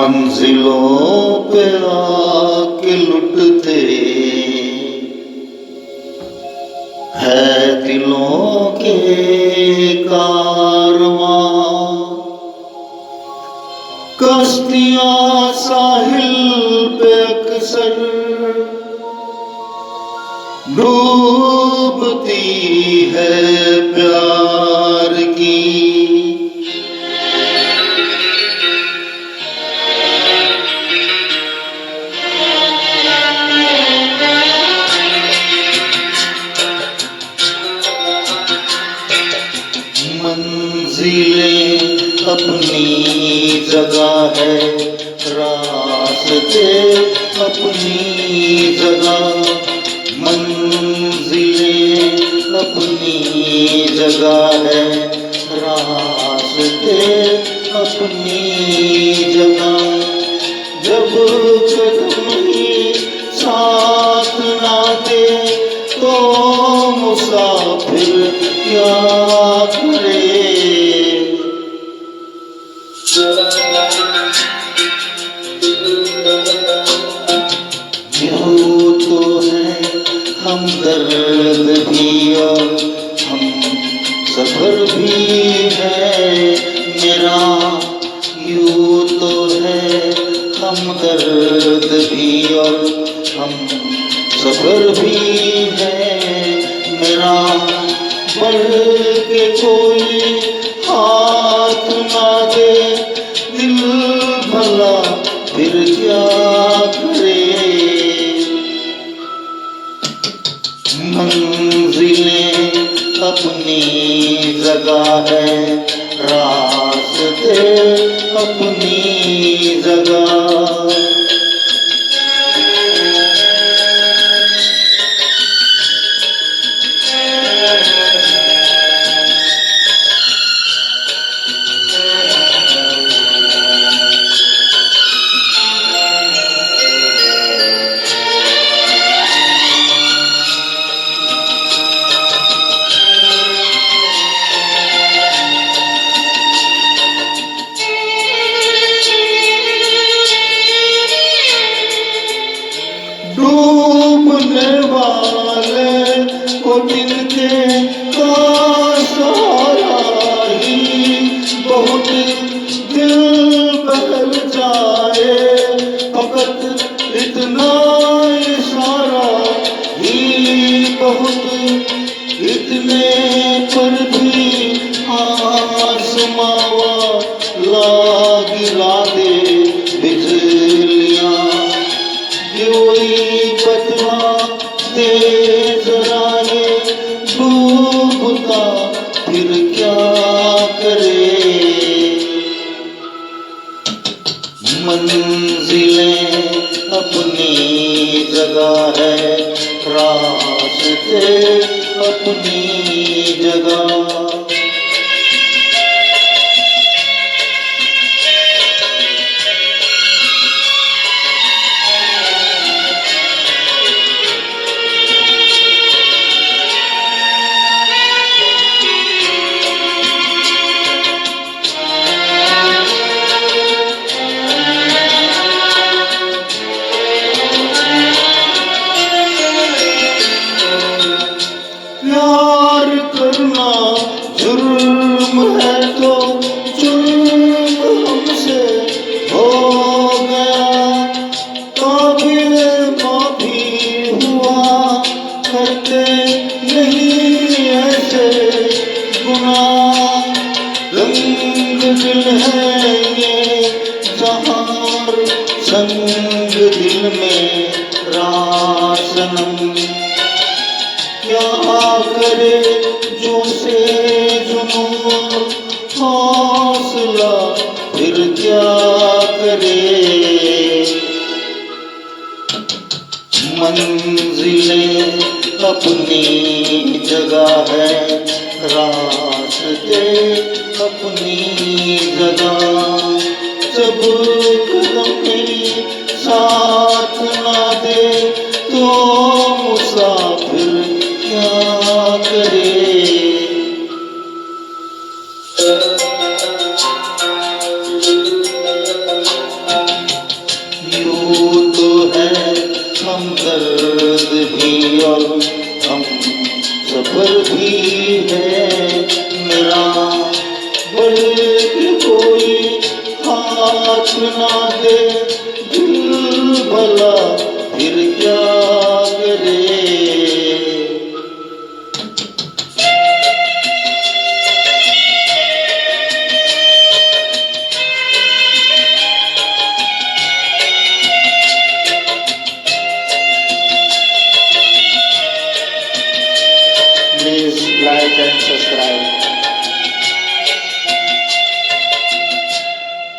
मंजिलों पे आके लुटते है दिलों के कारवां। कश्तियां साहिल पे अक्सर डूबती है प्यार की। मंजिलें अपनी जगह है, रास्ते अपनी जगह। मंजिलें अपनी जगह है, रास्ते अपनी जगह। जब कदम ही साथ ना दे तो मुसाफिर क्या करे। यूं तो है हमदर्द भी और हम सफर भी है मेरा। यूं तो है हमदर्द भी और हम सफर भी है मेरा। बढ़ के कोई हाथ ना दे दिल भला फिर क्या करे। मंजिलें अपनी जगह है, रास्ते अपनी जगह। डूबने वाले को जिनके का सहारा ही बहुत दिल बहल जाए। फकत इतना इशारा ही बहुत, इतने पर भी आसमावा ला गिरा दे बिजलियां। कोई बतवा दे जरा ये डूबता फिर क्या करे। मंजिलें अपनी जगह है, रास्ते अपनी जगह। प्यार करना जुर्म है तो जुर्म हमसे हो गया। काबिल माफी हुआ करते नहीं ऐसे गुनाह। रंग दिल है ये जहां संग दिल में रासनम। क्या करे जो से जुनून हौसला फिर क्या करे। मंजिलें अपनी जगह है, रास्ते अपनी जगह। जब कदम ही साथ ना दे तो मुसाफिर क्या करे। दर्द भी और हम सफर भी है मेरा, बल्कि कोई हाथ ना दे दिल भला